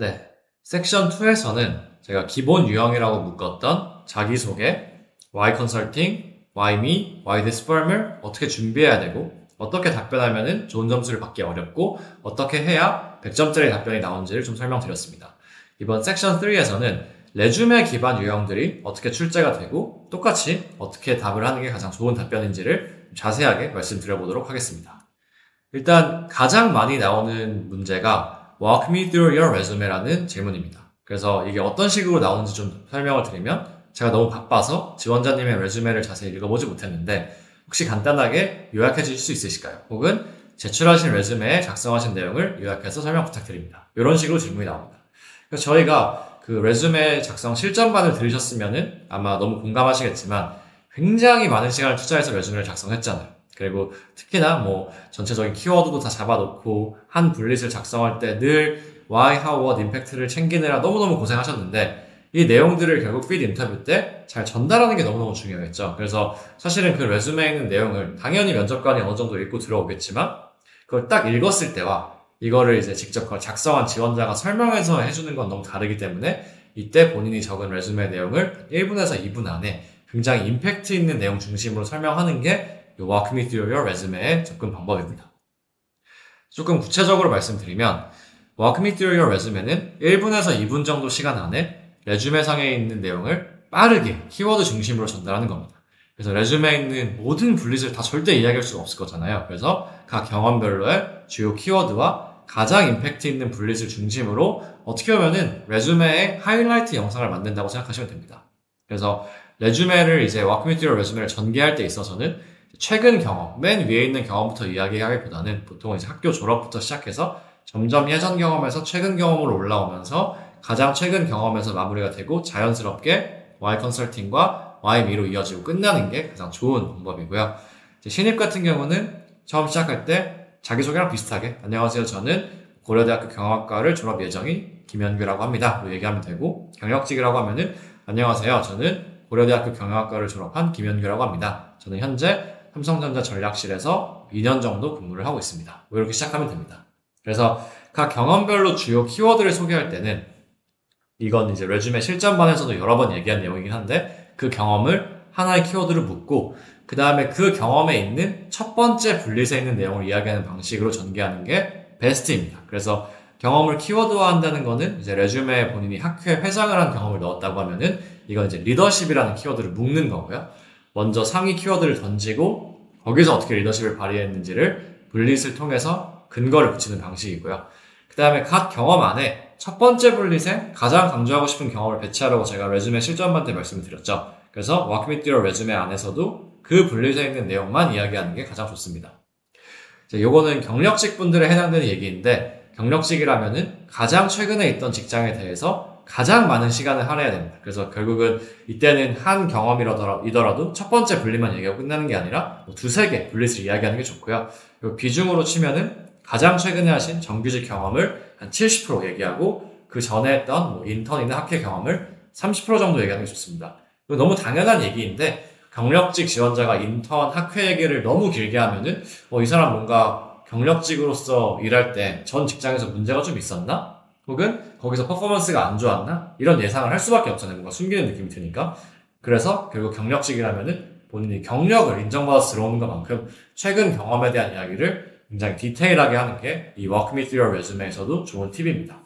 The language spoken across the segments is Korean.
네, 섹션 2에서는 제가 기본 유형이라고 묶었던 자기소개, why consulting, why me, why this firm을 어떻게 준비해야 되고 어떻게 답변하면 좋은 점수를 받기 어렵고 어떻게 해야 100점짜리 답변이 나오는지를 좀 설명드렸습니다. 이번 섹션 3에서는 레주메 기반 유형들이 어떻게 출제가 되고 똑같이 어떻게 답을 하는 게 가장 좋은 답변인지를 자세하게 말씀드려보도록 하겠습니다. 일단 가장 많이 나오는 문제가 Walk me through your resume라는 질문입니다. 그래서 이게 어떤 식으로 나오는지 좀 설명을 드리면 제가 너무 바빠서 지원자님의 레주메를 자세히 읽어보지 못했는데 혹시 간단하게 요약해 주실 수 있으실까요? 혹은 제출하신 레주메에 작성하신 내용을 요약해서 설명 부탁드립니다. 이런 식으로 질문이 나옵니다. 그래서 저희가 그 레주메 작성 실전반을 들으셨으면은 아마 너무 공감하시겠지만 굉장히 많은 시간을 투자해서 레주메를 작성했잖아요. 그리고 특히나 전체적인 키워드도 다 잡아놓고 한 블릿을 작성할 때 늘 why, how, what, impact를 챙기느라 너무너무 고생하셨는데 이 내용들을 결국 필드 인터뷰 때 잘 전달하는 게 너무너무 중요했죠. 그래서 사실은 그 레주메에 있는 내용을 당연히 면접관이 어느 정도 읽고 들어오겠지만 그걸 딱 읽었을 때와 이거를 이제 직접 그걸 작성한 지원자가 설명해서 해주는 건 너무 다르기 때문에 이때 본인이 적은 레주메 내용을 1분에서 2분 안에 굉장히 임팩트 있는 내용 중심으로 설명하는 게 Walk me through your resume의 접근 방법입니다. 조금 구체적으로 말씀드리면 Walk me through your resume는 1분에서 2분 정도 시간 안에 레주메상에 있는 내용을 빠르게 키워드 중심으로 전달하는 겁니다. 그래서 레주메에 있는 모든 블릿을 다 절대 이야기할 수가 없을 거잖아요. 그래서 각 경험별로의 주요 키워드와 가장 임팩트 있는 블릿을 중심으로 어떻게 보면은 레주메의 하이라이트 영상을 만든다고 생각하시면 됩니다. 그래서 레주메를 이제 Walk me through your resume를 전개할 때 있어서는 최근 경험, 맨 위에 있는 경험부터 이야기하기보다는 보통 이제 학교 졸업부터 시작해서 점점 예전 경험에서 최근 경험으로 올라오면서 가장 최근 경험에서 마무리가 되고 자연스럽게 Y 컨설팅과 Y 미로 이어지고 끝나는 게 가장 좋은 방법이고요. 신입 같은 경우는 처음 시작할 때 자기소개랑 비슷하게 안녕하세요. 저는 고려대학교 경영학과를 졸업 예정인 김현규라고 합니다. 로 얘기하면 되고 경력직이라고 하면은 안녕하세요. 저는 고려대학교 경영학과를 졸업한 김현규라고 합니다. 저는 현재 삼성전자 전략실에서 2년 정도 근무를 하고 있습니다. 이렇게 시작하면 됩니다. 그래서 각 경험별로 주요 키워드를 소개할 때는 이건 이제 레주메 실전반에서도 여러 번 얘기한 내용이긴 한데 그 경험을 하나의 키워드로 묶고 그 다음에 그 경험에 있는 첫 번째 블릿에 있는 내용을 이야기하는 방식으로 전개하는 게 베스트입니다. 그래서 경험을 키워드화한다는 거는 이제 레주메에 본인이 학교에 회장을 한 경험을 넣었다고 하면은 이건 이제 리더십이라는 키워드를 묶는 거고요. 먼저 상위 키워드를 던지고 거기서 어떻게 리더십을 발휘했는지를 블릿을 통해서 근거를 붙이는 방식이고요. 그 다음에 각 경험 안에 첫 번째 블릿에 가장 강조하고 싶은 경험을 배치하라고 제가 레주메 실전반 때 말씀을 드렸죠. 그래서 Walk me through your resume 안에서도 그 블릿에 있는 내용만 이야기하는 게 가장 좋습니다. 요거는 경력직 분들에 해당되는 얘기인데 경력직이라면은 가장 최근에 있던 직장에 대해서 가장 많은 시간을 할애해야 됩니다. 그래서 결국은 이때는 한 경험이더라도 첫 번째 블릿만 얘기하고 끝나는 게 아니라 두세 개 블릿을 이야기하는 게 좋고요. 비중으로 치면은 가장 최근에 하신 정규직 경험을 한 70% 얘기하고 그 전에 했던 인턴이나 학회 경험을 30% 정도 얘기하는 게 좋습니다. 이거 너무 당연한 얘기인데 경력직 지원자가 인턴 학회 얘기를 너무 길게 하면은 이 사람 뭔가 경력직으로서 일할 때 전 직장에서 문제가 좀 있었나? 혹은 거기서 퍼포먼스가 안 좋았나? 이런 예상을 할 수밖에 없잖아요. 뭔가 숨기는 느낌이 드니까. 그래서 결국 경력직이라면은 본인이 경력을 인정받아서 들어오는 것만큼 최근 경험에 대한 이야기를 굉장히 디테일하게 하는 게 이 Walk Me Through Your Resume에서도 좋은 팁입니다.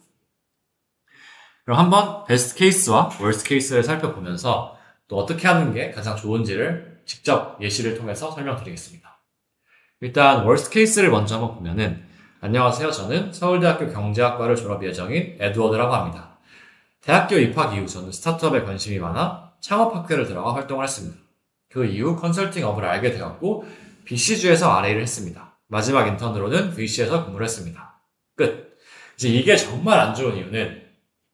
그럼 한번 베스트 케이스와 월스트 케이스를 살펴보면서 또 어떻게 하는 게 가장 좋은지를 직접 예시를 통해서 설명드리겠습니다. 일단 월스트 케이스를 먼저 한번 보면은 안녕하세요. 저는 서울대학교 경제학과를 졸업 예정인 에드워드라고 합니다. 대학교 입학 이후 저는 스타트업에 관심이 많아 창업학회를 들어가 활동을 했습니다. 그 이후 컨설팅업을 알게 되었고 BC주에서 RA를 했습니다. 마지막 인턴으로는 VC에서 근무를 했습니다. 끝. 이제 이게 정말 안 좋은 이유는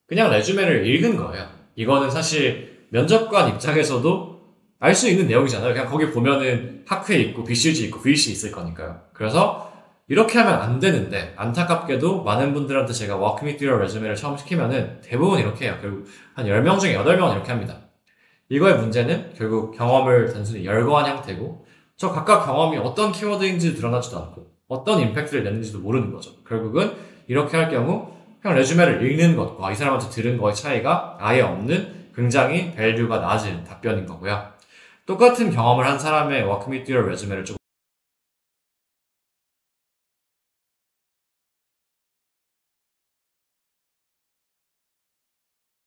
그냥 레주메를 읽은 거예요. 이거는 사실 면접관 입장에서도 알 수 있는 내용이잖아요. 그냥 거기 보면은 학회 있고 BCG 있고 VC 있을 거니까요. 그래서 이렇게 하면 안 되는데 안타깝게도 많은 분들한테 제가 Walk Me Through Your Resume를 처음 시키면은 대부분 이렇게 해요. 결국 한 10명 중에 8명은 이렇게 합니다. 이거의 문제는 결국 경험을 단순히 열거한 형태고 저 각각 경험이 어떤 키워드인지 드러나지도 않고 어떤 임팩트를 내는지도 모르는 거죠. 결국은 이렇게 할 경우 그냥 레주메를 읽는 것과 이 사람한테 들은 거의 차이가 아예 없는 굉장히 밸류가 낮은 답변인 거고요. 똑같은 경험을 한 사람의 Walk me through your resume를 좀